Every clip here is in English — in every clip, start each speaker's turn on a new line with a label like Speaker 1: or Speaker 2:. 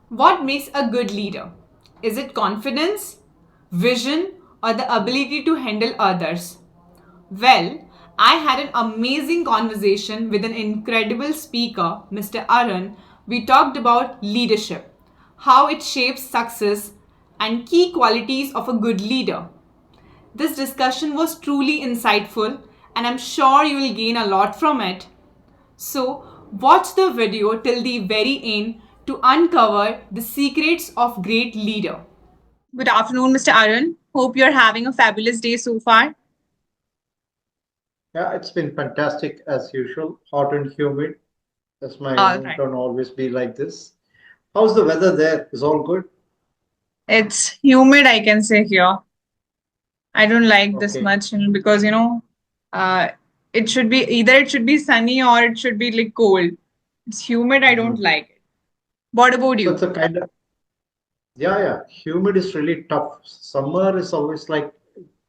Speaker 1: What makes a good leader? Is it confidence, vision, or the ability to handle others? Well, I had an amazing conversation with an incredible speaker, Mr. Arun. We talked about leadership, how it shapes success, and key qualities of a good leader. This discussion was truly insightful, and I'm sure you will gain a lot from it. So, watch the video till the very end to uncover the secrets of great leader. Good afternoon, Mr. Arun. Hope you're having a fabulous day so far.
Speaker 2: Yeah, it's been fantastic as usual, hot and humid, as my
Speaker 1: All right.
Speaker 2: hometown always be like this. How's the weather there? Is all good?
Speaker 1: It's humid, I can say here. I don't like this
Speaker 2: Okay.
Speaker 1: much because uh, it should be either it should be sunny or it should be like cold. It's humid. I don't
Speaker 2: Mhm.
Speaker 1: like it. What about
Speaker 2: So
Speaker 1: you?
Speaker 2: it's a kind of, yeah. Humid is really tough. Summer is always like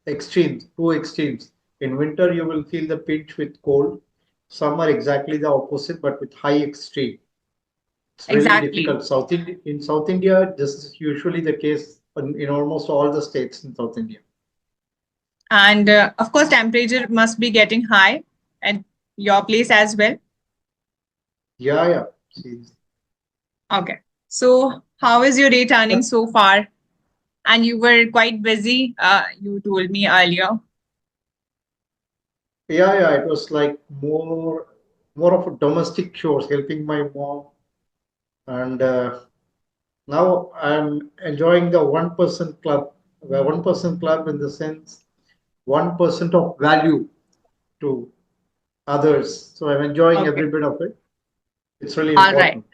Speaker 2: extremes, two extremes. In winter, you will feel the pinch with cold. Summer, exactly the opposite, but with high extreme. It's really
Speaker 1: Exactly.
Speaker 2: difficult. In South India, this is usually the case in almost all the states in South India.
Speaker 1: And of course, temperature must be getting high at your place as well.
Speaker 2: Yeah. See,
Speaker 1: Okay. So, how is your day turning so far? And you were quite busy. You told me earlier.
Speaker 2: yeah. It was like more of a domestic chores, helping my mom, and now I'm enjoying the 1% club. The 1% club in the sense 1% of value to others. So I'm enjoying
Speaker 1: Okay.
Speaker 2: every bit of it. It's really
Speaker 1: All right.
Speaker 2: important.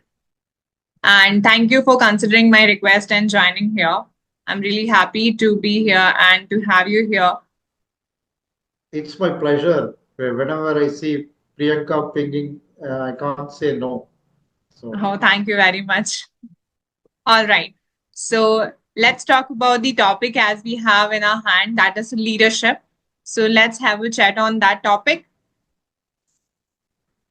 Speaker 1: And thank you for considering my request and joining here. I'm really happy to be here and to have you here.
Speaker 2: It's my pleasure. Whenever I see Priyanka pinging, I can't say no. So
Speaker 1: Oh, thank you very much. All right. So let's talk about the topic as we have in our hand, that is leadership. So let's have a chat on that topic.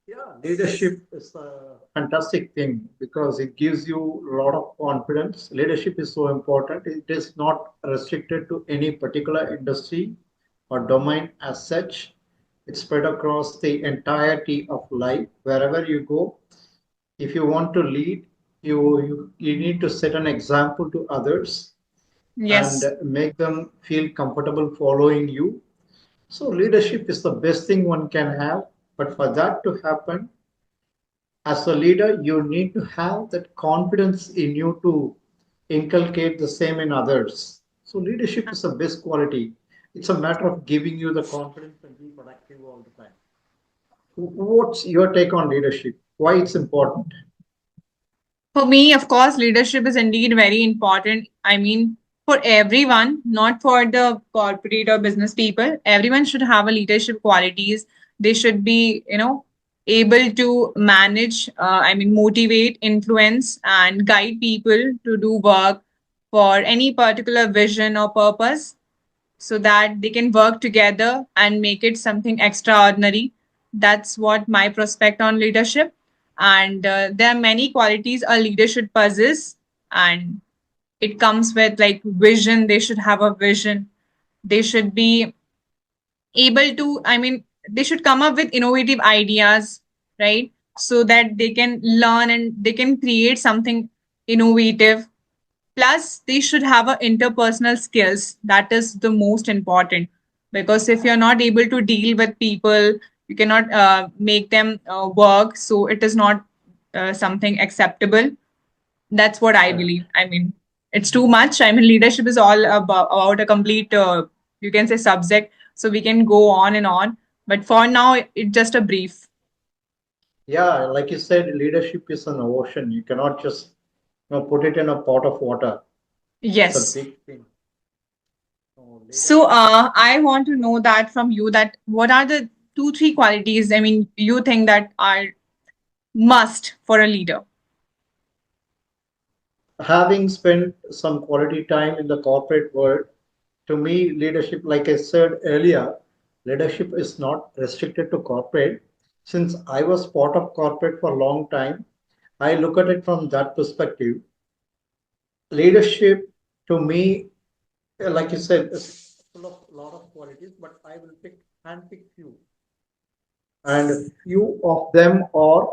Speaker 2: yeah, leadership is a fantastic thing because it gives you a lot of confidence. Leadership is so important. It is not restricted to any particular industry or domain as such. It's spread across the entirety of life. Wherever you go, if you want to lead, you need to set an example to others and
Speaker 1: Yes.
Speaker 2: make them feel comfortable following you. So leadership is the best thing one can have. But for that to happen, as a leader, you need to have that confidence in you to inculcate the same in others. So, leadership is the best quality. It's a matter of giving you the confidence and be productive all the time. What's your take on leadership? Why it's important?
Speaker 1: For me, of course, leadership is indeed very important. I mean, for everyone, not for the corporate or business people, everyone should have a leadership qualities. They should be, able to manage, motivate, influence, and guide people to do work for any particular vision or purpose so that they can work together and make it something extraordinary. That's what my prospect on leadership. And there are many qualities a leader should possess, and it comes with like vision. They should have a vision. They should be able to, they should come up with innovative ideas, right? So that they can learn and they can create something innovative. Plus, they should have a interpersonal skills. That is the most important because if you're not able to deal with people, you cannot make them work. So it is not something acceptable. That's what I
Speaker 2: Correct.
Speaker 1: believe. I mean, it's too much. I mean, leadership is all about a complete, you can say, subject. So we can go on and on. But for now, it's just a brief.
Speaker 2: Yeah, like you said, leadership is an ocean. You cannot just put it in a pot of water. It's a
Speaker 1: Yes.
Speaker 2: big thing. So
Speaker 1: So,
Speaker 2: leadership.
Speaker 1: I want to know that from you that what are the two, three qualities, you think that are must for a leader?
Speaker 2: Having spent some quality time in the corporate world, to me, leadership, like I said earlier, leadership is not restricted to corporate. Since I was part of corporate for a long time, I look at it from that perspective. Leadership to me, like you said, is full of a lot of qualities, but I will handpick few, and few of them are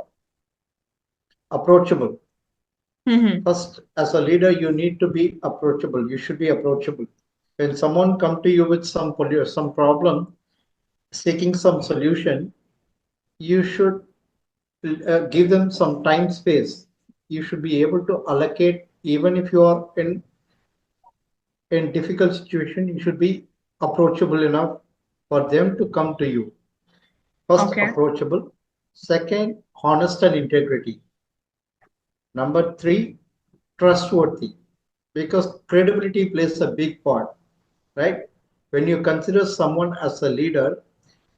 Speaker 2: approachable.
Speaker 1: Mm-hmm.
Speaker 2: First, as a leader, you need to be approachable. You should be approachable. When someone come to you with some problem, seeking some solution, you should give them some time space. You should be able to allocate, even if you are in difficult situation, you should be approachable enough for them to come to you. First,
Speaker 1: Okay.
Speaker 2: approachable. Second, honest and integrity. Number three, trustworthy. Because credibility plays a big part, right? When you consider someone as a leader,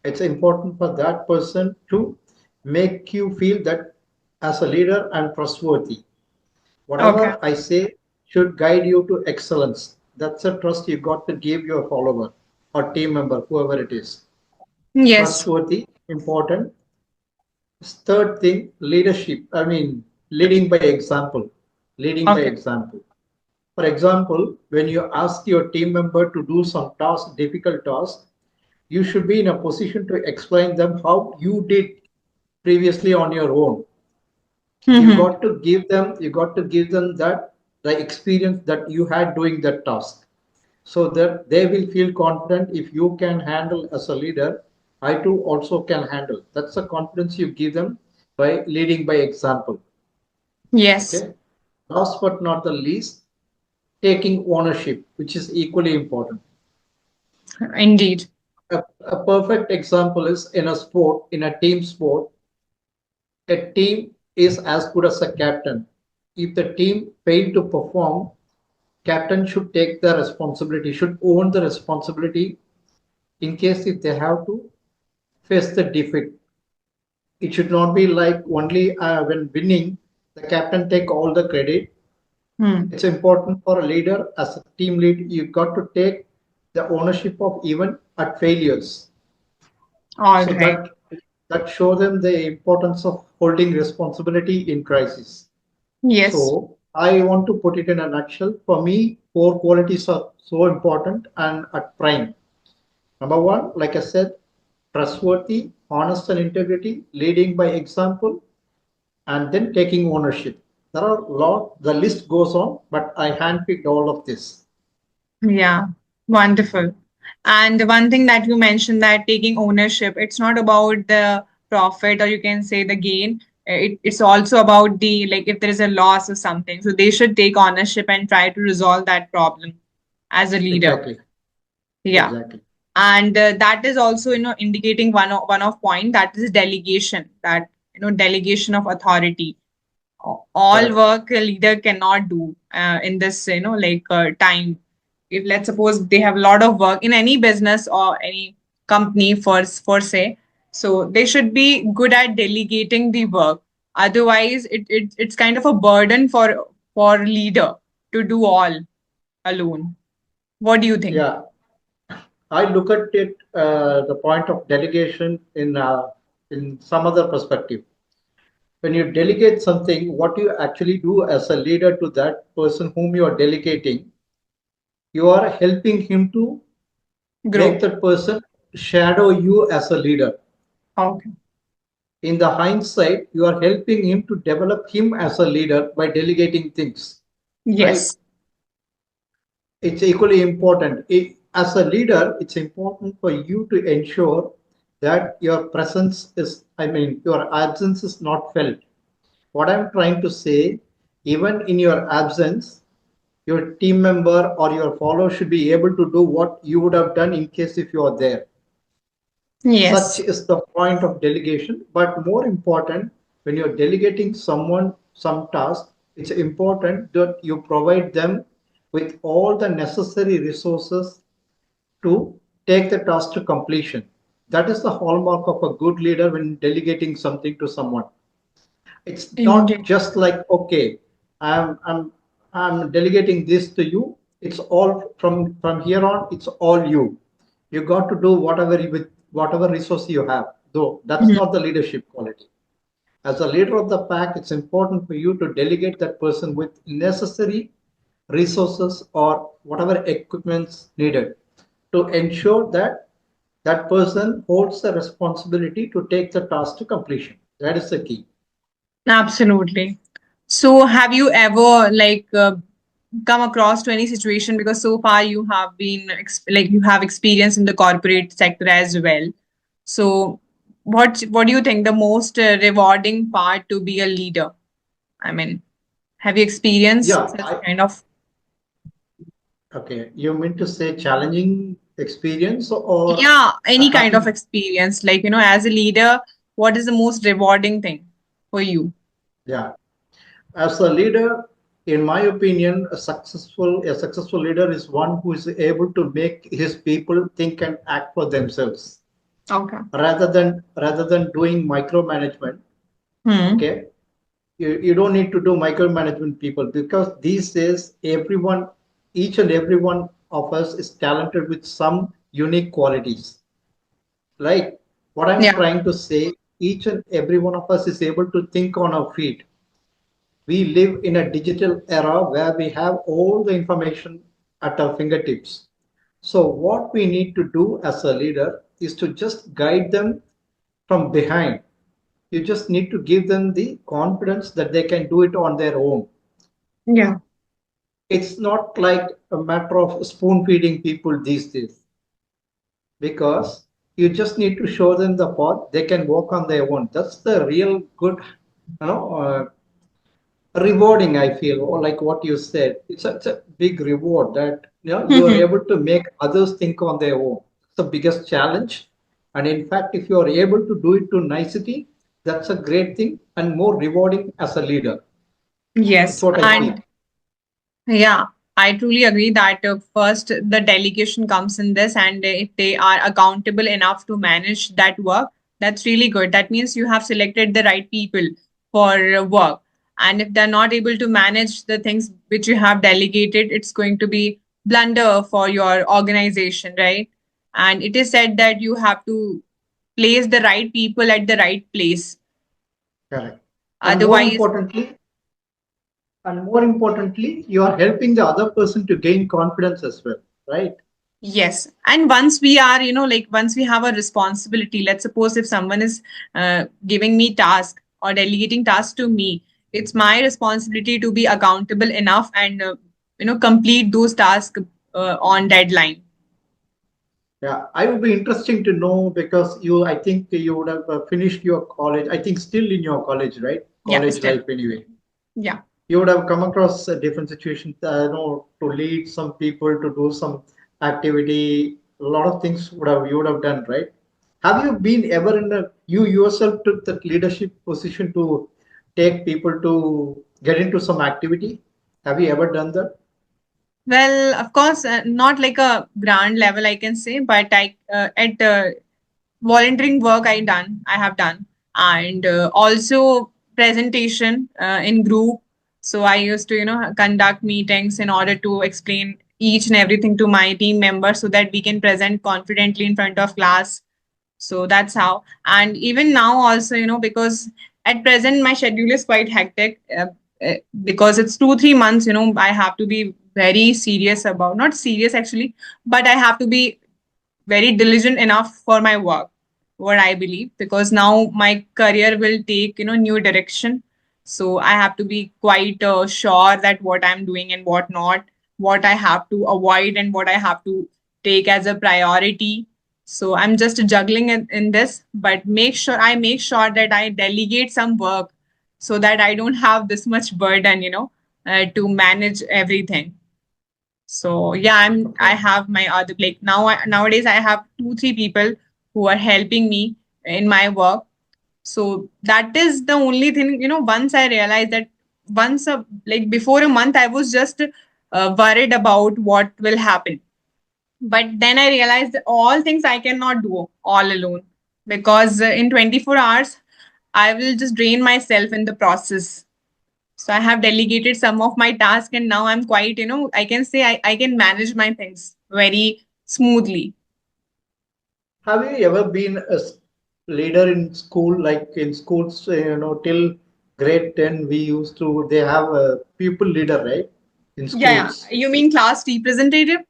Speaker 2: it's important for that person to make you feel that as a leader I'm trustworthy.
Speaker 1: Okay.
Speaker 2: Whatever I say should guide you to excellence. That's a trust you got to give your follower or team member, whoever it is.
Speaker 1: Yes.
Speaker 2: Trustworthy, important. Third thing, leadership. I mean, leading by example. Leading by
Speaker 1: Okay.
Speaker 2: example. For example, when you ask your team member to do some task, difficult task, you should be in a position to explain them how you did previously on your own.
Speaker 1: Mm-hmm.
Speaker 2: You got to give them that the experience that you had doing that task, so that they will feel confident. If you can handle as a leader, I too also can handle. That's the confidence you give them by leading by example.
Speaker 1: Yes.
Speaker 2: Okay. Last but not the least, taking ownership, which is equally important.
Speaker 1: Indeed.
Speaker 2: A perfect example is in a sport, in a team sport, a team is as good as a captain. If the team failed to perform, captain should take the responsibility, should own the responsibility in case if they have to face the defeat. It should not be like only when winning, the captain take all the credit.
Speaker 1: Hmm.
Speaker 2: It's important for a leader as a team lead. You got to take the ownership of even at failures.
Speaker 1: All
Speaker 2: So
Speaker 1: right.
Speaker 2: that show them the importance of holding responsibility in crisis.
Speaker 1: Yes.
Speaker 2: So I want to put it in a nutshell. For me, four qualities are so important and at prime. Number one, like I said, trustworthy, honest and integrity, leading by example, and then taking ownership. There are a lot, the list goes on, but I handpicked all of this.
Speaker 1: Yeah. Wonderful. And one thing that you mentioned, that taking ownership, it's not about the profit, or you can say the gain. It's also about the, like, if there is a loss or something. So they should take ownership and try to resolve that problem as a leader.
Speaker 2: Exactly,
Speaker 1: Yeah.
Speaker 2: exactly.
Speaker 1: And that is also, indicating one of point, that is delegation, that, delegation of authority. All
Speaker 2: Correct.
Speaker 1: work a leader cannot do in this, time. If, let's suppose, they have a lot of work in any business or any company, for say, so they should be good at delegating the work. Otherwise, it's kind of a burden for leader to do all alone. What do you think?
Speaker 2: Yeah, I look at it the point of delegation in some other perspective. When you delegate something, what you actually do as a leader to that person whom you are delegating, you are helping him to make
Speaker 1: Grow.
Speaker 2: that person shadow you as a leader.
Speaker 1: Okay.
Speaker 2: In the hindsight, you are helping him to develop him as a leader by delegating things, right?
Speaker 1: Yes.
Speaker 2: It's equally important. As a leader, it's important for you to ensure that your presence is, I mean, your absence is not felt. What I'm trying to say, even in your absence, your team member or your follower should be able to do what you would have done in case if you are there. Such
Speaker 1: Yes.
Speaker 2: is the point of delegation. But more important, when you're delegating someone some task, it's important that you provide them with all the necessary resources to take the task to completion. That is the hallmark of a good leader when delegating something to someone. It's not
Speaker 1: Indeed.
Speaker 2: just like, okay, I'm delegating this to you. It's all from here on, it's all you. You got to do whatever with whatever resource you have. Though that's
Speaker 1: Mhm.
Speaker 2: not the leadership quality. As a leader of the pack, it's important for you to delegate that person with necessary resources, or whatever equipments needed to ensure that that person holds the responsibility to take the task to completion. That is the key.
Speaker 1: Absolutely. So, have you ever come across to any situation, because so far you have been you have experience in the corporate sector as well. So, what do you think the most rewarding part to be a leader? I mean, have you experienced
Speaker 2: Yeah,
Speaker 1: such
Speaker 2: I
Speaker 1: kind of,
Speaker 2: okay. You mean to say challenging experience or
Speaker 1: yeah, any kind of
Speaker 2: happy?
Speaker 1: experience? As a leader, what is the most rewarding thing for you?
Speaker 2: Yeah. As a leader, in my opinion, a successful leader is one who is able to make his people think and act for themselves
Speaker 1: Okay.
Speaker 2: rather than doing micromanagement.
Speaker 1: Hmm.
Speaker 2: Okay, you don't need to do micromanagement people because these days everyone, each and every one of us is talented with some unique qualities. Like what I'm
Speaker 1: Yeah.
Speaker 2: trying to say, each and every one of us is able to think on our feet. We live in a digital era where we have all the information at our fingertips. So, what we need to do as a leader is to just guide them from behind. You just need to give them the confidence that they can do it on their own.
Speaker 1: Yeah.
Speaker 2: It's not like a matter of spoon feeding people these days because you just need to show them the path they can walk on their own. That's the real good, you know, rewarding, I feel, or like what you said, it's a big reward that you are able to make others think on their own. It's the biggest challenge, and in fact if you are able to do it to nicety, that's a great thing and more rewarding as a leader. That's
Speaker 1: Yes.
Speaker 2: what I feel.
Speaker 1: And yeah, I truly agree that first the delegation comes in this, and if they are accountable enough to manage that work, that's really good. That means you have selected the right people for work. And if they're not able to manage the things which you have delegated, it's going to be blunder for your organization, right? And it is said that you have to place the right people at the right place.
Speaker 2: Correct. and more
Speaker 1: Otherwise,
Speaker 2: importantly and more importantly, you are helping the other person to gain confidence as well, right?
Speaker 1: yes. And once we are, once we have a responsibility, let's suppose if someone is giving me task or delegating task to me, it's my responsibility to be accountable enough and, complete those tasks on deadline.
Speaker 2: Yeah, I would be interesting to know because I think you would have finished your college. I think still in your college, right?
Speaker 1: Yeah,
Speaker 2: College
Speaker 1: still.
Speaker 2: life anyway.
Speaker 1: Yeah.
Speaker 2: You would have come across different situations, to lead some people to do some activity. A lot of things you would have done, right? Have you been ever you yourself took that leadership position to take people to get into some activity? Have you ever done that?
Speaker 1: Well, of course, not like a grand level, I can say, but at volunteering work I have done, and also presentation in group. So I used to, conduct meetings in order to explain each and everything to my team members so that we can present confidently in front of class. So that's how. And even now also, because at present my schedule is quite hectic, because it's 2 3 months, I have to be very serious about, not serious actually, but I have to be very diligent enough for my work, what I believe, because now my career will take, new direction. So I have to be quite sure that what I'm doing and what not, what I have to avoid and what I have to take as a priority. So I'm just juggling in this, but make sure that I delegate some work so that I don't have this much burden, to manage everything. So yeah, I
Speaker 2: Okay.
Speaker 1: have my other, like nowadays I have 2 3 people who are helping me in my work. So that is the only thing, once I realized that, before a month I was just worried about what will happen. But then I realized that all things I cannot do all alone, because in 24 hours I will just drain myself in the process. So I have delegated some of my tasks, and now I'm quite, I can say I can manage my things very smoothly.
Speaker 2: Have you ever been a leader in school, like in schools, till grade 10, they have a pupil leader, right? in
Speaker 1: Yeah,
Speaker 2: schools?
Speaker 1: yeah. You mean class representative?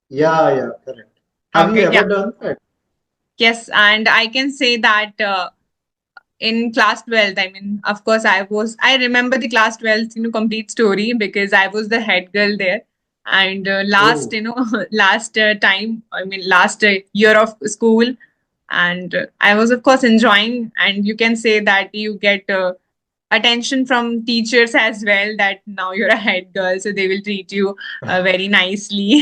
Speaker 2: Yeah, yeah, correct. Have you
Speaker 1: Okay,
Speaker 2: ever
Speaker 1: yeah.
Speaker 2: done that?
Speaker 1: Yes, and I can say that in class 12th, I mean, of course, I remember the class 12th, complete story because I was the head girl there. And last,
Speaker 2: Oh,
Speaker 1: last time, I mean, last year of school, and I was, of course, enjoying. And you can say that you get attention from teachers as well, that now you're a head girl, so they will treat you very nicely.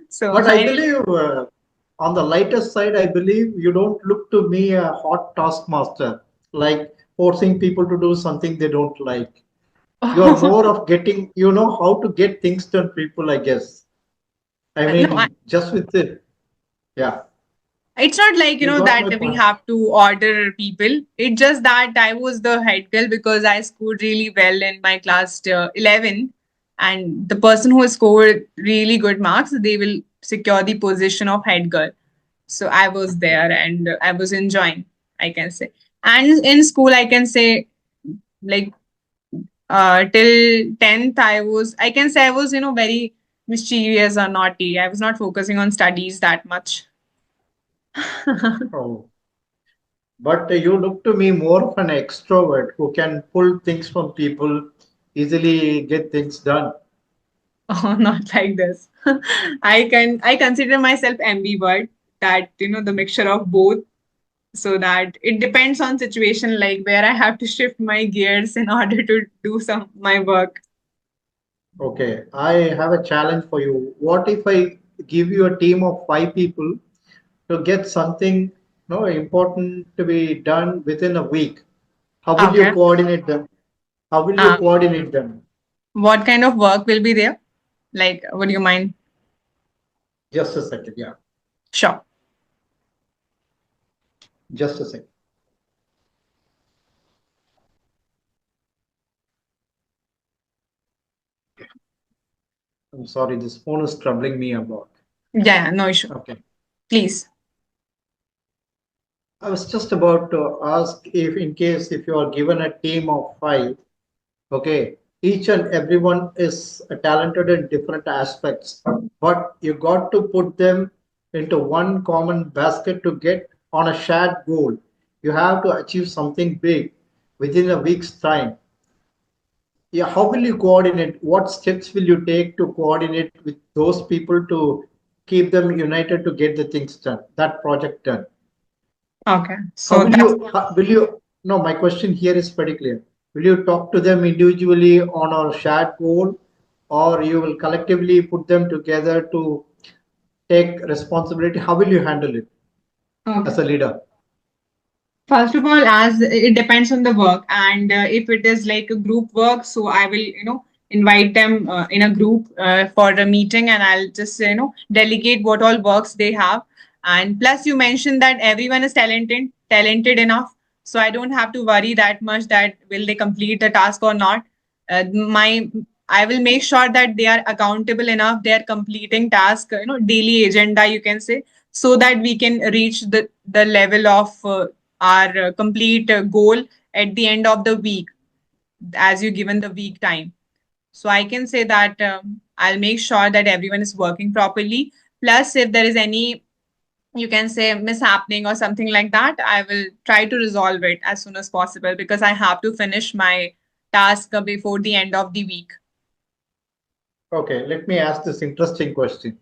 Speaker 1: So
Speaker 2: but I
Speaker 1: I
Speaker 2: believe on the lighter side, I believe you don't look to me a hot taskmaster, like forcing people to do something they don't like. You are more of getting, you know how to get things done, people, I guess. I
Speaker 1: no,
Speaker 2: mean, just with it. Yeah,
Speaker 1: it's not like,
Speaker 2: you got
Speaker 1: that
Speaker 2: my
Speaker 1: we
Speaker 2: point.
Speaker 1: have to order people. It's just that I was the head girl because I scored really well in my class 11. And the person who scored really good marks, they will secure the position of head girl. So I was
Speaker 2: Okay.
Speaker 1: there and I was enjoying, I can say. And in school, I can say, like, till 10th, I can say I was, very mischievous or naughty. I was not focusing on studies that much.
Speaker 2: Oh, but you look to me more of an extrovert who can pull things from people, easily get things done.
Speaker 1: Oh, not like this. I consider myself ambivert, that the mixture of both, so that it depends on situation, like where I have to shift my gears in order to do some my work.
Speaker 2: Okay, I have a challenge for you. What if I give you a team of five people to get something important to be done within a week? How will you
Speaker 1: Okay.
Speaker 2: coordinate them? How will you
Speaker 1: Um,
Speaker 2: coordinate them?
Speaker 1: what kind of work will be there? Like, would you mind?
Speaker 2: Just a second, yeah.
Speaker 1: Sure.
Speaker 2: Just a second. I'm sorry, this phone is troubling me a lot.
Speaker 1: Yeah, yeah, no issue.
Speaker 2: Okay.
Speaker 1: Please.
Speaker 2: I was just about to ask if, in case if you are given a team of five, okay, each and everyone is talented in different aspects, but you got to put them into one common basket to get on a shared goal. You have to achieve something big within a week's time. Yeah, how will you coordinate? What steps will you take to coordinate with those people to keep them united to get the things done, that project done?
Speaker 1: Okay.
Speaker 2: How
Speaker 1: So
Speaker 2: will
Speaker 1: that's
Speaker 2: you, no, my question here is pretty clear. Will you talk to them individually on a shared goal, or you will collectively put them together to take responsibility? How will you handle it as
Speaker 1: okay.
Speaker 2: a leader?
Speaker 1: First of all, as it depends on the work, and if it is like a group work, so I will, invite them in a group for a meeting, and I'll just, delegate what all works they have. And plus, you mentioned that everyone is talented enough, so I don't have to worry that much that will they complete the task or not. My I will make sure that they are accountable enough. They are completing task, daily agenda, you can say, so that we can reach the level of our complete goal at the end of the week, as you given the week time. So I can say that I'll make sure that everyone is working properly. Plus, if there is any, you can say, mishappening or something like that, I will try to resolve it as soon as possible because I have to finish my task before the end of the week.
Speaker 2: Okay, let me ask this interesting question.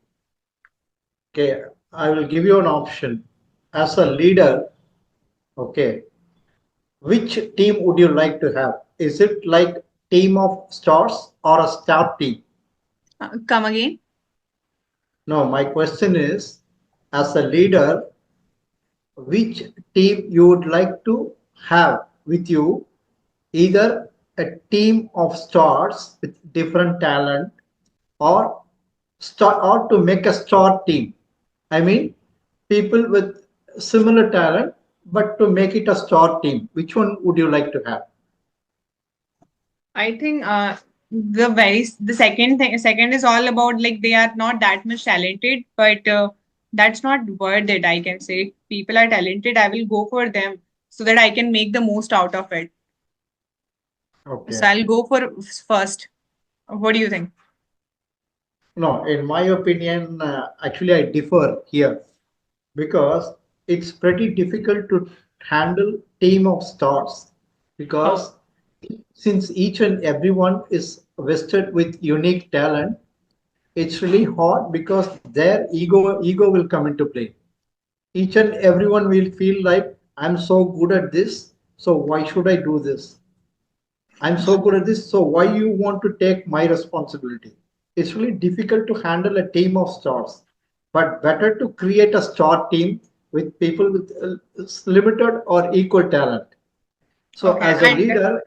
Speaker 2: Okay, I will give you an option. As a leader, okay, which team would you like to have? Is it like team of stars or a star team?
Speaker 1: Come again.
Speaker 2: No, my question is, as a leader, which team you would like to have with you, either a team of stars with different talent, or or to make a star team. I mean, people with similar talent, but to make it a star team. Which one would you like to have?
Speaker 1: I think the second is all about, like, they are not that much talented, but that's not worth it. I can say people are talented, I will go for them so that I can make the most out of it. So
Speaker 2: Okay.
Speaker 1: I'll go for first. What do you think?
Speaker 2: No, in my opinion, actually, I differ here because it's pretty difficult to handle team of stars
Speaker 1: Oh,
Speaker 2: because since each and everyone is vested with unique talent, it's really hard because their ego will come into play. Each and everyone will feel like I'm so good at this, so why should I do this? I'm so good at this, so why you want to take my responsibility? It's really difficult to handle a team of stars, but better to create a star team with people with limited or equal talent. So
Speaker 1: okay.
Speaker 2: as a leader,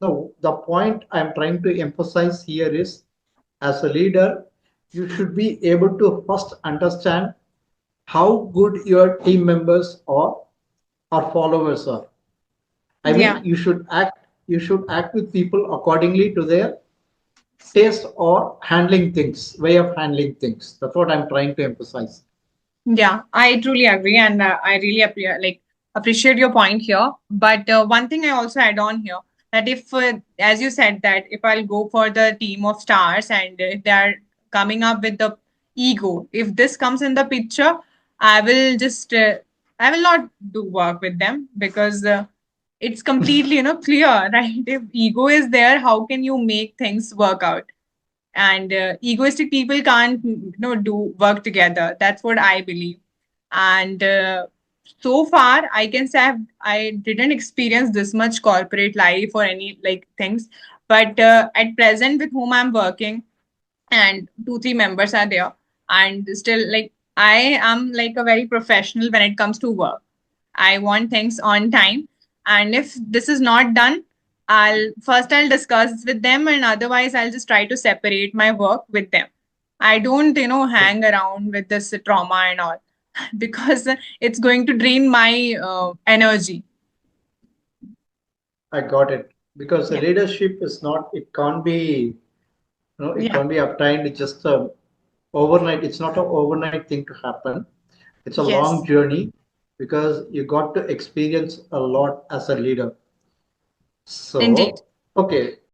Speaker 2: no, the point I'm trying to emphasize here is as a leader, you should be able to first understand how good your team members are or followers are. I mean,
Speaker 1: Yeah.
Speaker 2: you should act with people accordingly to their taste or handling things, way of handling things. That's what I'm trying to emphasize.
Speaker 1: Yeah, I truly agree, and I really appreciate your point here. But one thing I also add on here that if, as you said, that if I'll go for the team of stars and if they are coming up with the ego, if this comes in the picture, I will just I will not do work with them because it's completely clear, right? If ego is there, how can you make things work out? And egoistic people can't do work together. That's what I believe. And so far I can say I didn't experience this much corporate life or any like things, but at present with whom I'm working, and 2 3 members are there, and still like I am like a very professional when it comes to work. I want things on time, and if this is not done, I'll discuss with them, and otherwise I'll just try to separate my work with them. I don't hang around with this trauma and all because it's going to drain my energy.
Speaker 2: I got it. Because the
Speaker 1: Yeah.
Speaker 2: leadership is not, it can't be, it
Speaker 1: Yeah.
Speaker 2: can't be obtained just overnight. It's not an overnight thing to happen. It's a long
Speaker 1: Yes,
Speaker 2: journey because you got to experience a lot as a leader.
Speaker 1: indeed.
Speaker 2: So, okay,